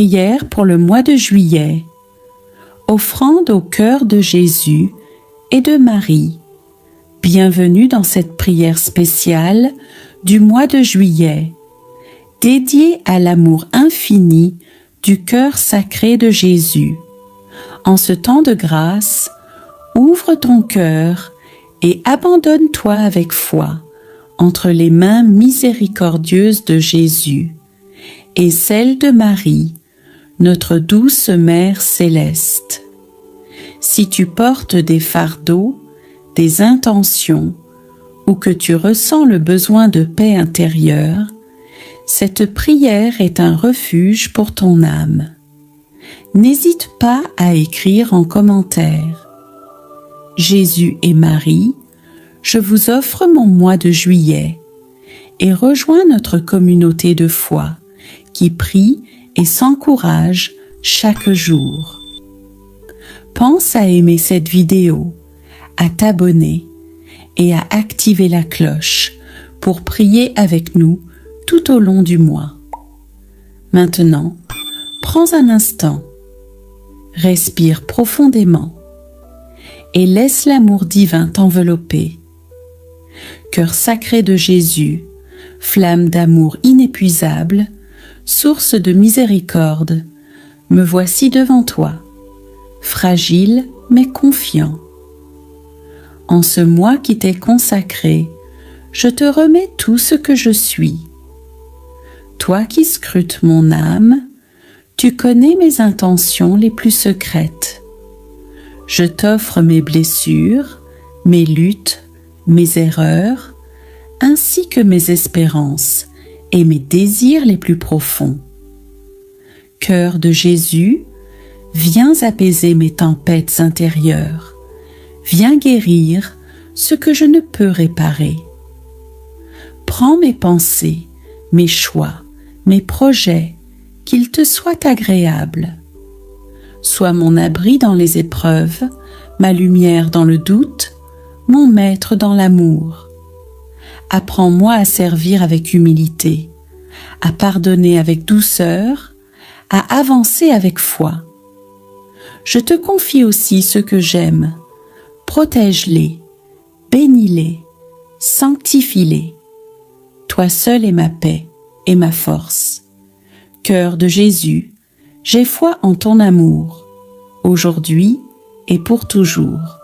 Prière pour le mois de juillet. Offrande au cœur de Jésus et de Marie. Bienvenue dans cette prière spéciale du mois de juillet, dédiée à l'amour infini du cœur sacré de Jésus. En ce temps de grâce, ouvre ton cœur et abandonne-toi avec foi entre les mains miséricordieuses de Jésus et celles de Marie, notre douce Mère céleste. Si tu portes des fardeaux, des intentions, ou que tu ressens le besoin de paix intérieure, cette prière est un refuge pour ton âme. N'hésite pas à écrire en commentaire. Jésus et Marie, je vous offre mon mois de juillet et rejoins notre communauté de foi qui prie et s'encourage chaque jour. Pense à aimer cette vidéo, à t'abonner et à activer la cloche pour prier avec nous tout au long du mois. Maintenant, prends un instant, respire profondément et laisse l'amour divin t'envelopper. Cœur sacré de Jésus, flamme d'amour inépuisable, source de miséricorde, me voici devant toi, fragile mais confiant. En ce mois qui t'est consacré, je te remets tout ce que je suis. Toi qui scrutes mon âme, tu connais mes intentions les plus secrètes. Je t'offre mes blessures, mes luttes, mes erreurs, ainsi que mes espérances et mes désirs les plus profonds. Cœur de Jésus, viens apaiser mes tempêtes intérieures, viens guérir ce que je ne peux réparer. Prends mes pensées, mes choix, mes projets, qu'ils te soient agréables. Sois mon abri dans les épreuves, ma lumière dans le doute, mon maître dans l'amour. Apprends-moi à servir avec humilité, à pardonner avec douceur, à avancer avec foi. Je te confie aussi ceux que j'aime. Protège-les, bénis-les, sanctifie-les. Toi seul es ma paix et ma force. Cœur de Jésus, j'ai foi en ton amour, aujourd'hui et pour toujours.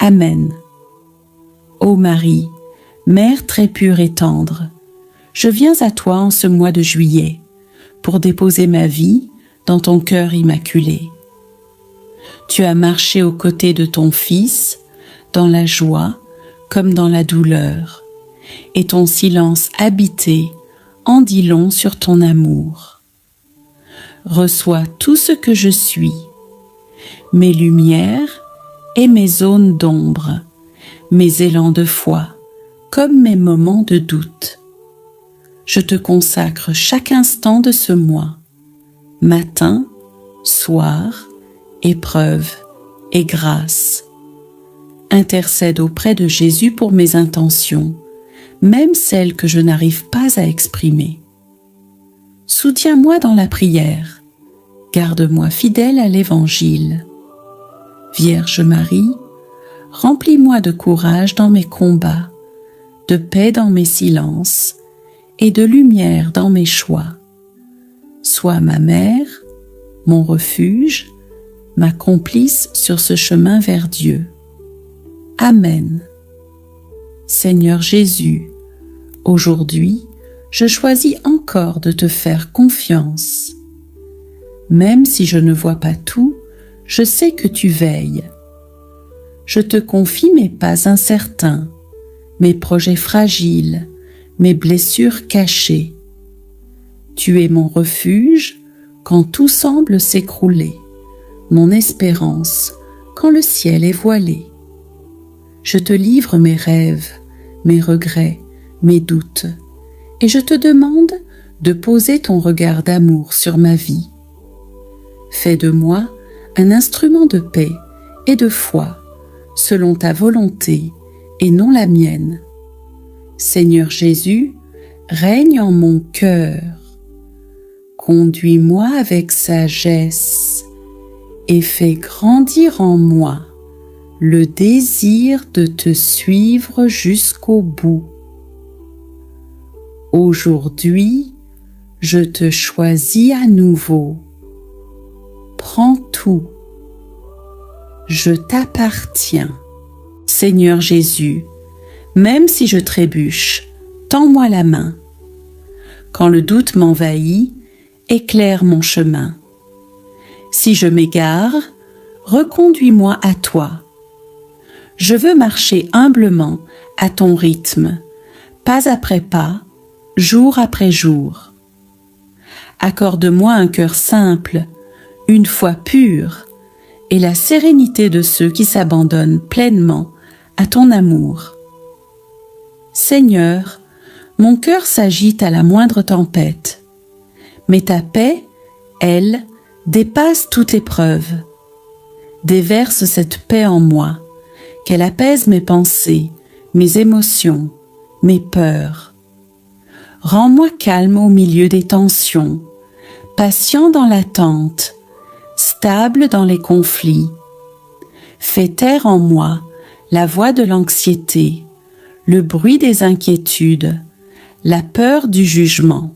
Amen. Ô Marie, Mère très pure et tendre, je viens à toi en ce mois de juillet pour déposer ma vie dans ton cœur immaculé. Tu as marché aux côtés de ton Fils, dans la joie comme dans la douleur, et ton silence habité en dit long sur ton amour. Reçois tout ce que je suis, mes lumières et mes zones d'ombre, mes élans de foi, comme mes moments de doute. Je te consacre chaque instant de ce mois, matin, soir, épreuve et grâce. Intercède auprès de Jésus pour mes intentions, même celles que je n'arrive pas à exprimer. Soutiens-moi dans la prière, garde-moi fidèle à l'Évangile. Vierge Marie, remplis-moi de courage dans mes combats, de paix dans mes silences et de lumière dans mes choix. Sois ma mère, mon refuge, ma complice sur ce chemin vers Dieu. Amen. Seigneur Jésus, aujourd'hui, je choisis encore de te faire confiance. Même si je ne vois pas tout, je sais que tu veilles. Je te confie mes pas incertains, mes projets fragiles, mes blessures cachées. Tu es mon refuge quand tout semble s'écrouler, mon espérance quand le ciel est voilé. Je te livre mes rêves, mes regrets, mes doutes, et je te demande de poser ton regard d'amour sur ma vie. Fais de moi un instrument de paix et de foi, selon ta volonté et non la mienne. Seigneur Jésus, règne en mon cœur. Conduis-moi avec sagesse et fais grandir en moi le désir de te suivre jusqu'au bout. Aujourd'hui, je te choisis à nouveau. Prends tout. Je t'appartiens. Seigneur Jésus, même si je trébuche, tends-moi la main. Quand le doute m'envahit, éclaire mon chemin. Si je m'égare, reconduis-moi à toi. Je veux marcher humblement à ton rythme, pas après pas, jour après jour. Accorde-moi un cœur simple, une foi pure, et la sérénité de ceux qui s'abandonnent pleinement à ton amour. Seigneur, mon cœur s'agite à la moindre tempête, mais ta paix, elle, dépasse toute épreuve. Déverse cette paix en moi, qu'elle apaise mes pensées, mes émotions, mes peurs. Rends-moi calme au milieu des tensions, patient dans l'attente, stable dans les conflits. Fais taire en moi la voix de l'anxiété, le bruit des inquiétudes, la peur du jugement.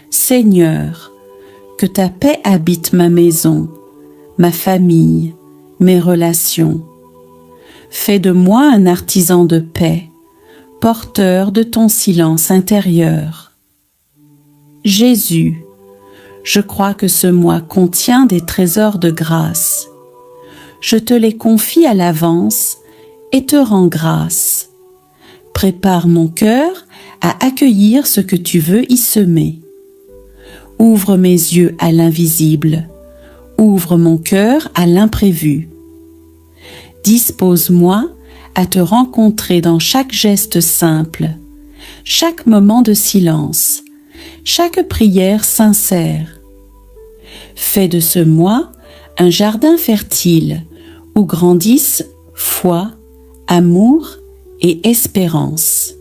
Seigneur, que ta paix habite ma maison, ma famille, mes relations. Fais de moi un artisan de paix, porteur de ton silence intérieur. Jésus, je crois que ce mois contient des trésors de grâce. Je te les confie à l'avance et te rends grâce. Prépare mon cœur à accueillir ce que tu veux y semer. Ouvre mes yeux à l'invisible, ouvre mon cœur à l'imprévu. Dispose-moi à te rencontrer dans chaque geste simple, chaque moment de silence, chaque prière sincère. Fais de ce mois un jardin fertile où grandissent foi, amour et espérance.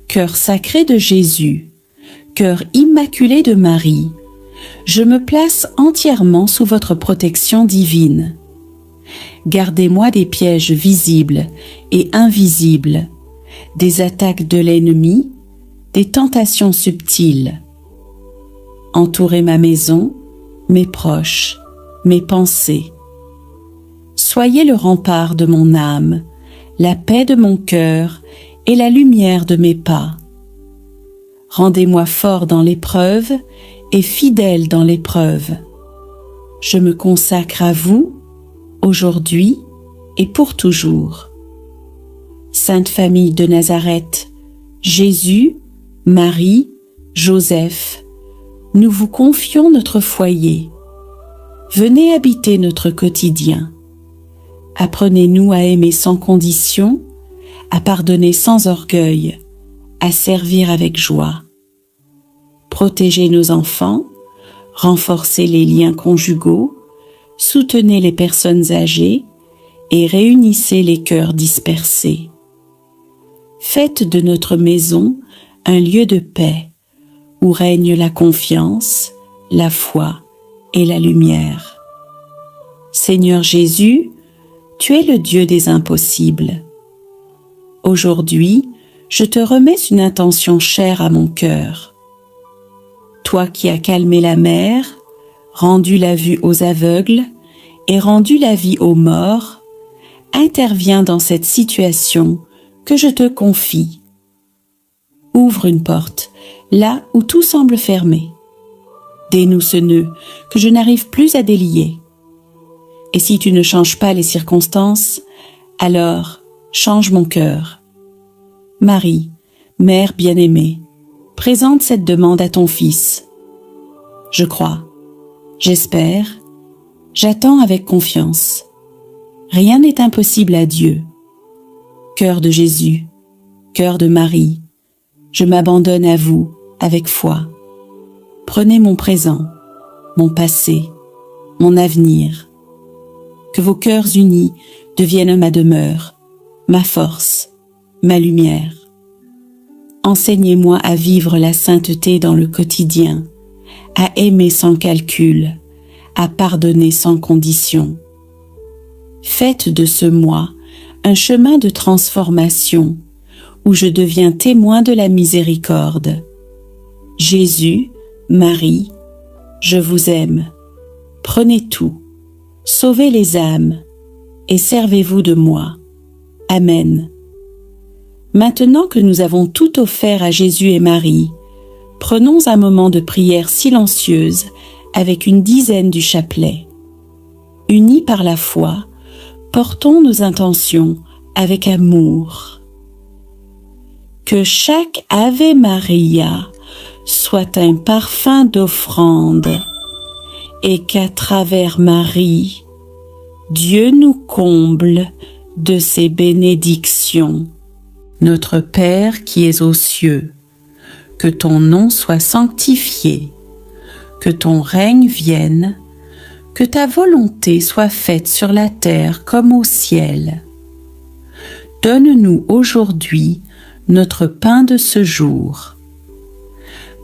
Cœur sacré de Jésus, cœur immaculé de Marie, je me place entièrement sous votre protection divine. Gardez-moi des pièges visibles et invisibles, des attaques de l'ennemi, des tentations subtiles. Entourez ma maison, mes proches, mes pensées. Soyez le rempart de mon âme, la paix de mon cœur et la lumière de mes pas. Rendez-moi fort dans l'épreuve et fidèle dans l'épreuve. Je me consacre à vous, aujourd'hui et pour toujours. Sainte Famille de Nazareth, Jésus, Marie, Joseph, nous vous confions notre foyer. Venez habiter notre quotidien. Apprenez-nous à aimer sans condition, à pardonner sans orgueil, à servir avec joie. Protégez nos enfants, renforcez les liens conjugaux, soutenez les personnes âgées et réunissez les cœurs dispersés. Faites de notre maison un lieu de paix où règne la confiance, la foi et la lumière. Seigneur Jésus, tu es le Dieu des impossibles. Aujourd'hui, je te remets une intention chère à mon cœur. Toi qui as calmé la mer, rendu la vue aux aveugles et rendu la vie aux morts, interviens dans cette situation que je te confie. Ouvre une porte là où tout semble fermé. Dénoue ce nœud que je n'arrive plus à délier. Et si tu ne changes pas les circonstances, alors change mon cœur. Marie, Mère bien-aimée, présente cette demande à ton Fils. Je crois, j'espère, j'attends avec confiance. Rien n'est impossible à Dieu. Cœur de Jésus, cœur de Marie, je m'abandonne à vous avec foi. Prenez mon présent, mon passé, mon avenir. Que vos cœurs unis deviennent ma demeure, ma force, ma lumière. Enseignez-moi à vivre la sainteté dans le quotidien, à aimer sans calcul, à pardonner sans condition. Faites de ce mois un chemin de transformation où je deviens témoin de la miséricorde. Jésus, Marie, je vous aime. Prenez tout, sauvez les âmes et servez-vous de moi. Amen. Maintenant que nous avons tout offert à Jésus et Marie, prenons un moment de prière silencieuse avec une dizaine du chapelet. Unis par la foi, portons nos intentions avec amour. Que chaque Ave Maria soit un parfum d'offrande et qu'à travers Marie, Dieu nous comble de ses bénédictions. Notre Père qui es aux cieux, que ton nom soit sanctifié, que ton règne vienne, que ta volonté soit faite sur la terre comme au ciel. Donne-nous aujourd'hui notre pain de ce jour.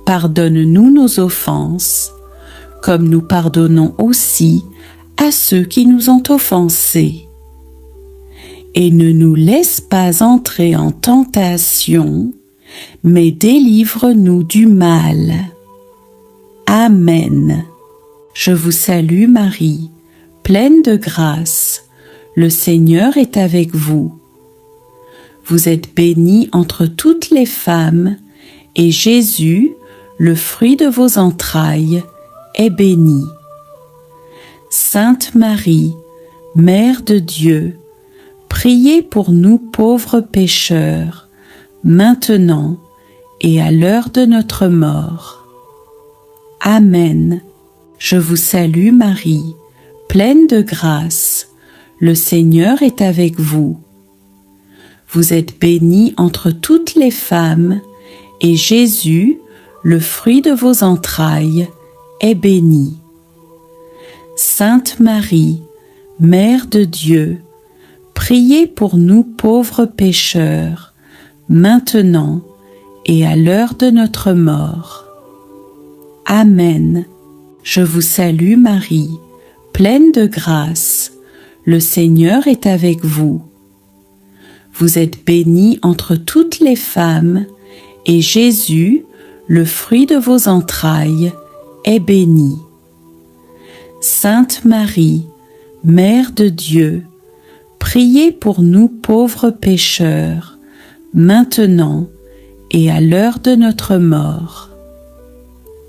Pardonne-nous nos offenses, comme nous pardonnons aussi à ceux qui nous ont offensés. Et ne nous laisse pas entrer en tentation, mais délivre-nous du mal. Amen. Je vous salue Marie, pleine de grâce, le Seigneur est avec vous. Vous êtes bénie entre toutes les femmes, et Jésus, le fruit de vos entrailles, est béni. Sainte Marie, Mère de Dieu, priez pour nous pauvres pécheurs, maintenant et à l'heure de notre mort. Amen. Je vous salue Marie, pleine de grâce, le Seigneur est avec vous. Vous êtes bénie entre toutes les femmes, et Jésus, le fruit de vos entrailles, est béni. Sainte Marie, Mère de Dieu, priez pour nous pauvres pécheurs, maintenant et à l'heure de notre mort. Amen. Je vous salue Marie, pleine de grâce, le Seigneur est avec vous. Vous êtes bénie entre toutes les femmes, et Jésus, le fruit de vos entrailles, est béni. Sainte Marie, Mère de Dieu, priez pour nous pauvres pécheurs, maintenant et à l'heure de notre mort.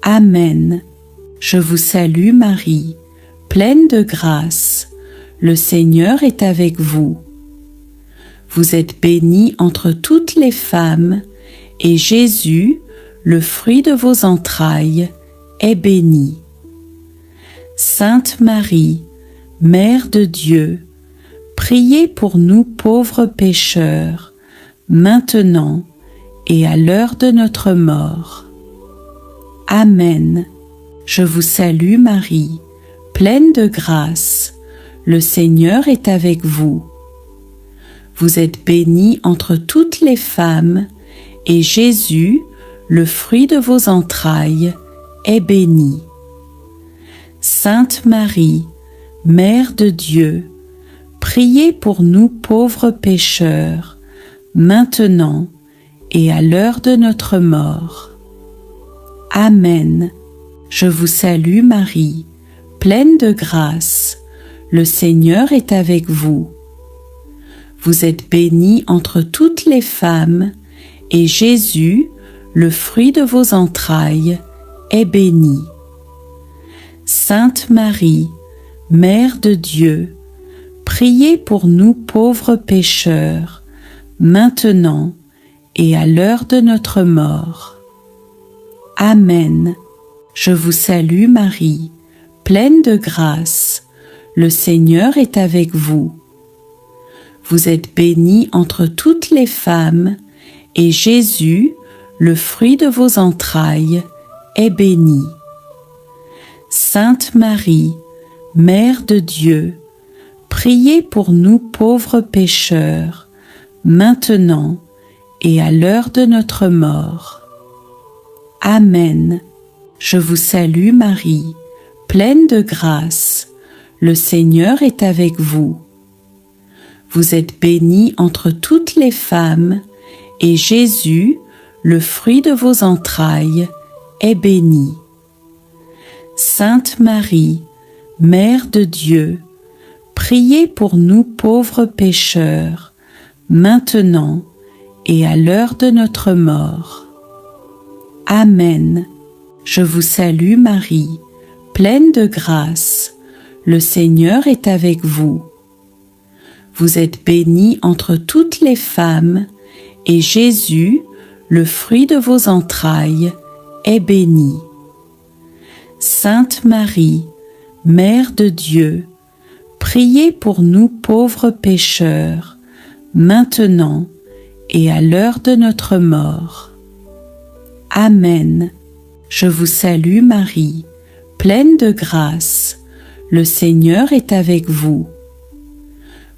Amen. Je vous salue Marie, pleine de grâce, le Seigneur est avec vous. Vous êtes bénie entre toutes les femmes, et Jésus, le fruit de vos entrailles, est béni. Sainte Marie, Mère de Dieu, priez pour nous pauvres pécheurs, maintenant et à l'heure de notre mort. Amen. Je vous salue Marie, pleine de grâce, le Seigneur est avec vous. Vous êtes bénie entre toutes les femmes, et Jésus, le fruit de vos entrailles, est béni. Sainte Marie, Mère de Dieu, priez pour nous pauvres pécheurs, maintenant et à l'heure de notre mort. Amen. Je vous salue Marie, pleine de grâce, le Seigneur est avec vous. Vous êtes bénie entre toutes les femmes, et Jésus, le fruit de vos entrailles, est béni. Sainte Marie, Mère de Dieu, priez pour nous pauvres pécheurs, maintenant et à l'heure de notre mort. Amen. Je vous salue Marie, pleine de grâce, le Seigneur est avec vous. Vous êtes bénie entre toutes les femmes, et Jésus, le fruit de vos entrailles, est béni. Sainte Marie, Mère de Dieu, priez pour nous pauvres pécheurs, maintenant et à l'heure de notre mort. Amen. Je vous salue Marie, pleine de grâce. Le Seigneur est avec vous. Vous êtes bénie entre toutes les femmes, et Jésus, le fruit de vos entrailles, est béni. Sainte Marie, Mère de Dieu, priez pour nous pauvres pécheurs, maintenant et à l'heure de notre mort. Amen. Je vous salue Marie, pleine de grâce. Le Seigneur est avec vous. Vous êtes bénie entre toutes les femmes, et Jésus, le fruit de vos entrailles, est béni. Sainte Marie, Mère de Dieu, priez pour nous pauvres pécheurs, maintenant et à l'heure de notre mort. Amen. Je vous salue Marie, pleine de grâce. Le Seigneur est avec vous.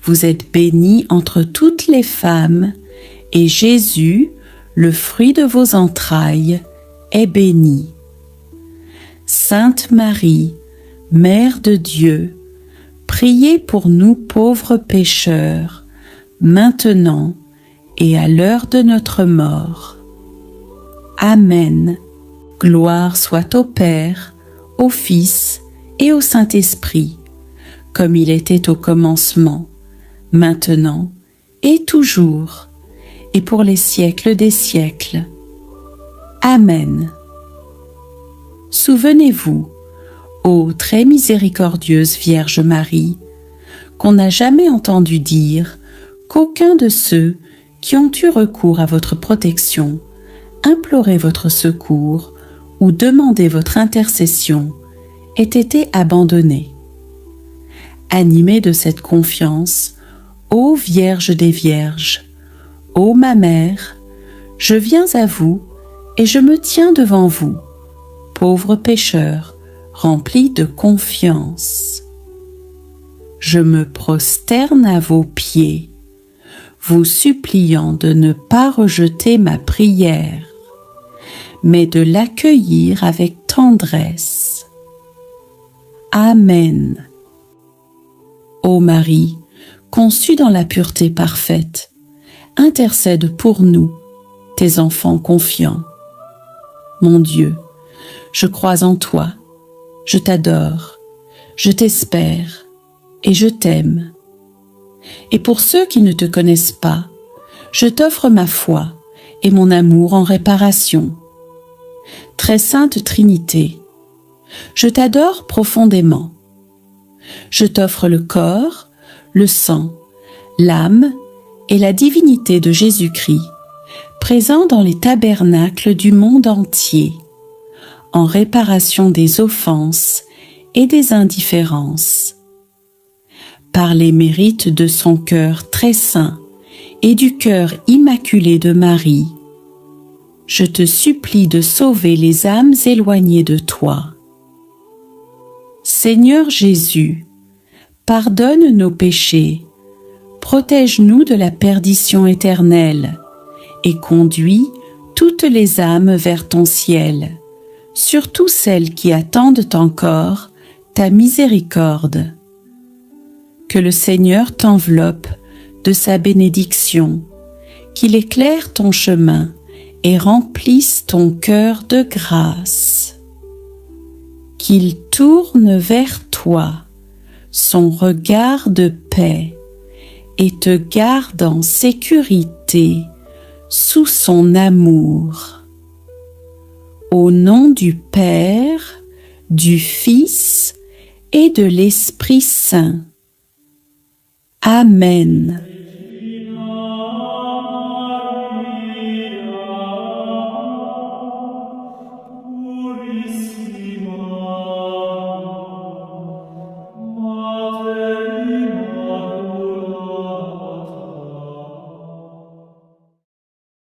Vous êtes bénie entre toutes les femmes, et Jésus, le fruit de vos entrailles, est béni. Sainte Marie, Mère de Dieu, priez pour nous pauvres pécheurs, maintenant et à l'heure de notre mort. Amen. Gloire soit au Père, au Fils et au Saint-Esprit, comme il était au commencement, maintenant et toujours, et pour les siècles des siècles. Amen. Souvenez-vous, ô très miséricordieuse Vierge Marie, qu'on n'a jamais entendu dire qu'aucun de ceux qui ont eu recours à votre protection, imploré votre secours ou demandé votre intercession ait été abandonné. Animée de cette confiance, ô Vierge des Vierges, ô ma Mère, je viens à vous et je me tiens devant vous, pauvre pécheur, rempli de confiance. Je me prosterne à vos pieds, vous suppliant de ne pas rejeter ma prière, mais de l'accueillir avec tendresse. Amen. Ô Marie, conçue dans la pureté parfaite, intercède pour nous, tes enfants confiants. Mon Dieu, je crois en toi, je t'adore, je t'espère et je t'aime. Et pour ceux qui ne te connaissent pas, je t'offre ma foi et mon amour en réparation. Très sainte Trinité, je t'adore profondément. Je t'offre le corps, le sang, l'âme et la divinité de Jésus-Christ, présents dans les tabernacles du monde entier, en réparation des offenses et des indifférences. Par les mérites de son cœur très saint et du cœur immaculé de Marie, je te supplie de sauver les âmes éloignées de toi. Seigneur Jésus, pardonne nos péchés, protège-nous de la perdition éternelle et conduis toutes les âmes vers ton ciel, surtout celles qui attendent encore ta miséricorde. Que le Seigneur t'enveloppe de sa bénédiction, qu'il éclaire ton chemin et remplisse ton cœur de grâce. Qu'il tourne vers toi son regard de paix et te garde en sécurité sous son amour. Au nom du Père, du Fils et de l'Esprit Saint. Amen.